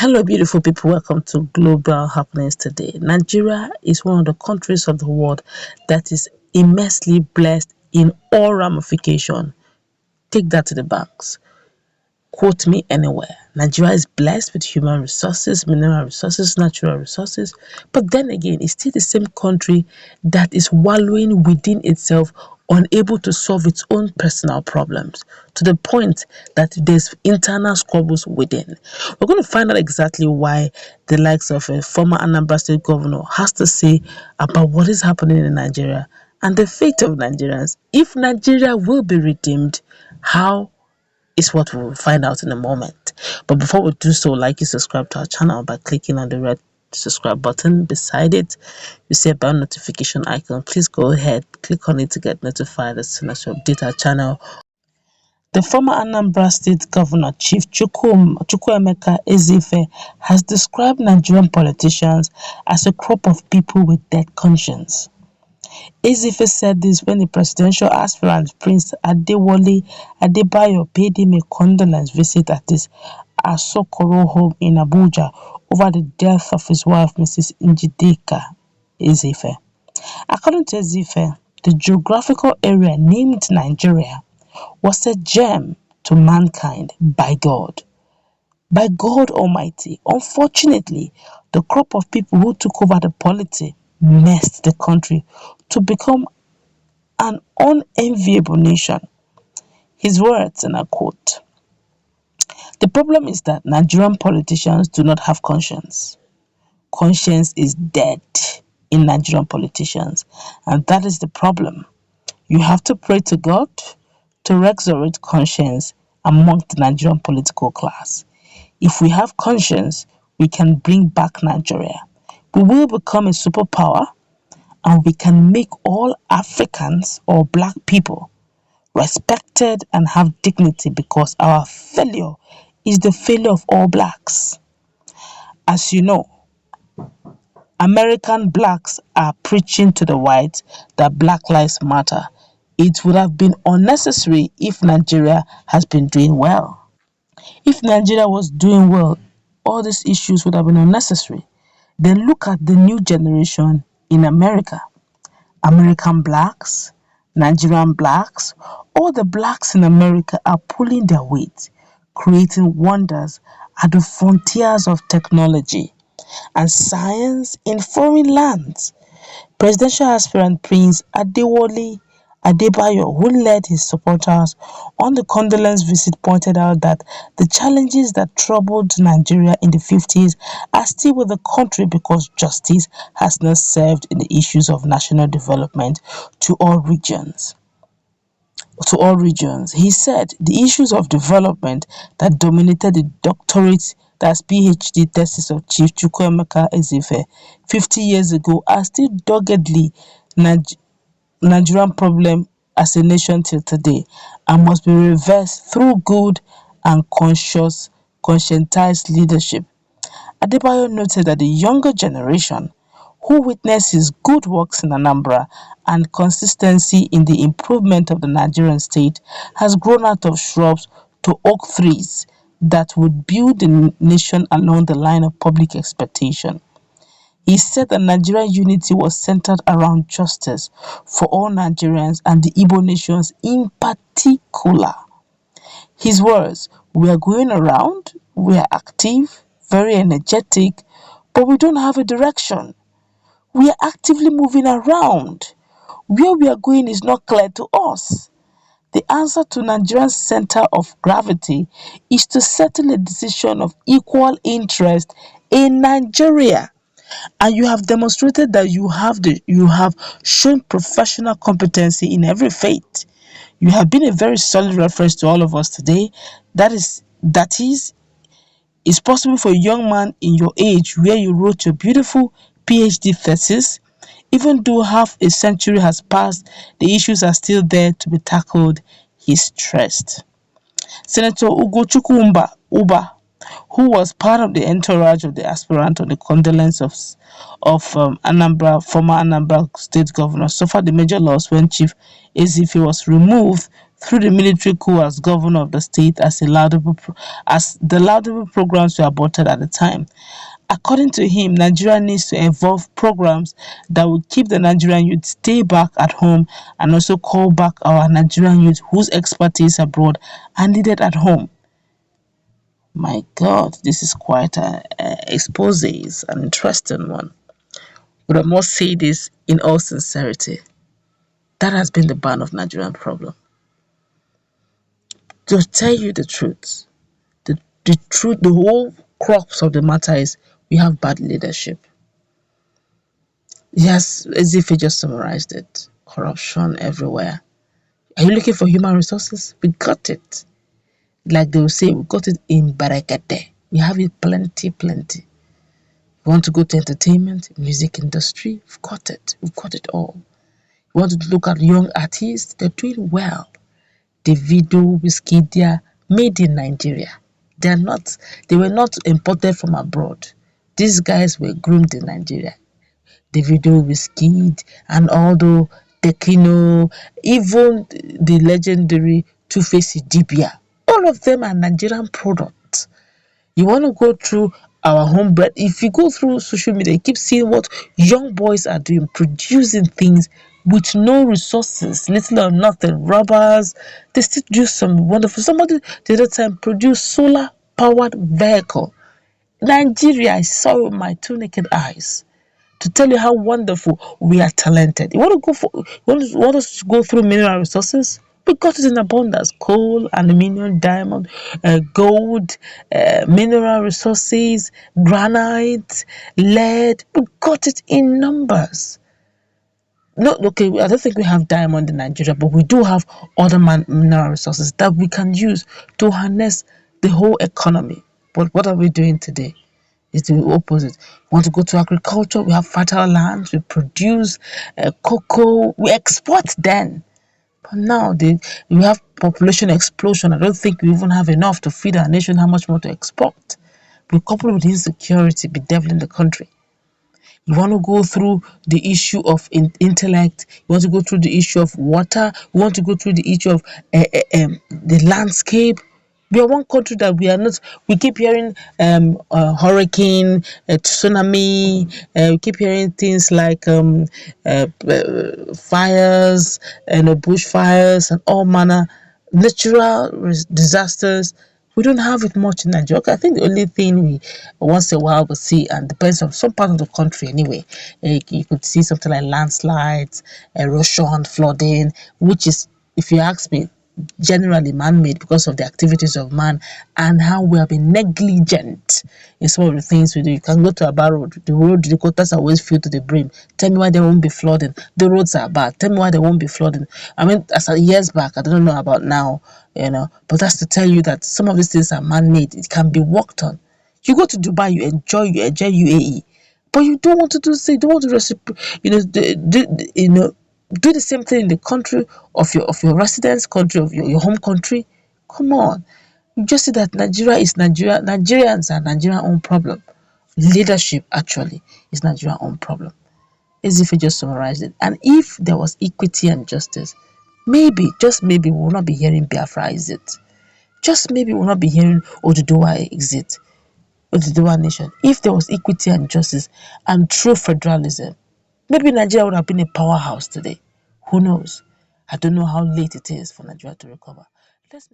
Hello, beautiful people. Welcome to Global Happenings today. Nigeria is one of the countries of the world that is immensely blessed in all ramifications. Take that to the banks. Quote me anywhere. Nigeria is blessed with human resources, mineral resources, natural resources. But then again, it's still the same country that is wallowing within itself, unable to solve its own personal problems, to the point that there's internal squabbles within. We're going to find out exactly why the likes of a former Anambra State governor has to say about what is happening in Nigeria and the fate of Nigerians. If Nigeria will be redeemed, how is what we will find out in a moment. But before we do so, like you subscribe to our channel by clicking on the red subscribe button. Beside it, you see a bell notification icon. Please go ahead, click on it to get notified as soon as we update our channel. The former Anambra State Governor, Chief Tr0uble Ezeife, has described Nigerian politicians as a crop of people with dead conscience. Ezeife said this when the presidential aspirant Prince Adebayo paid him a condolence visit at his Asokoro home in Abuja over the death of his wife, Mrs. Njideka Ezeife. According to Ezeife, the geographical area named Nigeria was a gem to mankind by God Almighty. Unfortunately, the crop of people who took over the polity messed the country to become an unenviable nation. His words, and I quote, "The problem is that Nigerian politicians do not have conscience. Conscience is dead in Nigerian politicians, and that is the problem. You have to pray to God to resurrect conscience among the Nigerian political class. If we have conscience, we can bring back Nigeria. We will become a superpower, and we can make all Africans or black people respected and have dignity, because our failure is the failure of all blacks. As you know, American blacks are preaching to the whites that Black Lives Matter. It would have been unnecessary if Nigeria has been doing well. If Nigeria was doing well, all these issues would have been unnecessary. Then look at the new generation in America. American blacks, Nigerian blacks, all the blacks in America are pulling their weight, creating wonders at the frontiers of technology and science in foreign lands. Presidential aspirant Prince Adebayo, who led his supporters on the condolence visit, pointed out that the challenges that troubled Nigeria in the 50s are still with the country because justice has not served in the issues of national development to all regions. He said the issues of development that dominated the doctorate, that's PhD thesis of Chief Tr0uble Ezeife 50 years ago, are still doggedly Nigerian problem as a nation till today, and must be reversed through good and conscientized leadership. Adebayo noted that the younger generation, who witnessed his good works in Anambra and consistency in the improvement of the Nigerian state, has grown out of shrubs to oak trees that would build the nation along the line of public expectation. He said that Nigerian unity was centered around justice for all Nigerians and the Igbo nations in particular. His words, "We are going around, we are active, very energetic, but we don't have a direction. We are actively moving around. Where we are going is not clear to us. The answer to Nigeria's center of gravity is to settle a decision of equal interest in Nigeria. And you have demonstrated that you have shown professional competency in every faith. You have been a very solid reference to all of us today. That is, it's possible for a young man in your age, where you wrote your beautiful PhD thesis, even though half a century has passed, the issues are still there to be tackled," he stressed. Senator Uba, who was part of the entourage of the aspirant on the condolence of former Anambra State Governor, suffered the major loss when Chief Ezeife was removed through the military coup as governor of the state as the laudable programs were aborted at the time. According to him, Nigeria needs to evolve programs that will keep the Nigerian youth stay back at home and also call back our Nigerian youth whose expertise abroad are needed at home. My God, this is quite an expose, an interesting one. But I must say this in all sincerity. That has been the ban of Nigerian problem. To tell you the truth, the truth, the whole crux of the matter is we have bad leadership. Yes, Ezeife just summarized it. Corruption everywhere. Are you looking for human resources? We got it. Like they will say, we got it in Barakate. We have it plenty, plenty. You want to go to entertainment, music industry? We've got it. We've got it all. You want to look at young artists? They're doing well. Davido, Whiskey, they are made in Nigeria. They were not imported from abroad. These guys were groomed in Nigeria. Davido, Whiskey, and all the Tekino, even the legendary Two-Face Dibia. All of them are Nigerian products. You want to go through our homebred. If you go through social media, you keep seeing what young boys are doing, producing things with no resources, little or nothing, rubbers. They still do some wonderful. Somebody the other time produced solar powered vehicle. Nigeria, I saw with my two naked eyes to tell you how wonderful we are talented. You want to go for want us to go through mineral resources? We got it in abundance: coal, aluminium, diamond, gold, mineral resources, granite, lead. We got it in numbers. No, okay, I don't think we have diamond in Nigeria, but we do have other mineral resources that we can use to harness the whole economy. But what are we doing today? It's the opposite. We want to go to agriculture. We have fertile lands. We produce cocoa. We export then. But now we have population explosion. I don't think we even have enough to feed our nation. How much more to export? We couple with insecurity bedeviling the country. You want to go through the issue of intellect. You want to go through the issue of water. You want to go through the issue of the landscape. We are one country that we are not. We keep hearing hurricane, tsunami. We keep hearing things like fires and bushfires and all manner natural disasters. We don't have it much in Nigeria. Okay, I think the only thing we once in a while will see, and depends on some part of the country anyway, you could see something like landslides, erosion, flooding, which is, if you ask me, generally man-made because of the activities of man and how we have been negligent in some of the things we do. You can go to a bar road, the quotas are always filled to the brim. Tell me why there won't be flooding. The roads are bad. Tell me why there won't be flooding. I mean, as a years back, I don't know about now, but that's to tell you that some of these things are man-made. It can be worked on. You go to Dubai, you enjoy UAE, but you don't want to you don't want to do the same thing in the country of your residence country, of your home country. Come on. You just see that Nigeria is Nigeria. Nigerians are Nigerian own problem. Leadership actually is Nigerian own problem. As if you just summarized it. And if there was equity and justice, maybe, just maybe, we will not be hearing Biafra exit. Just maybe we will not be hearing Oduduwa exit. Oduduwa nation. If there was equity and justice and true federalism, maybe Nigeria would have been a powerhouse today. Who knows? I don't know how late it is for Nigeria to recover. Let's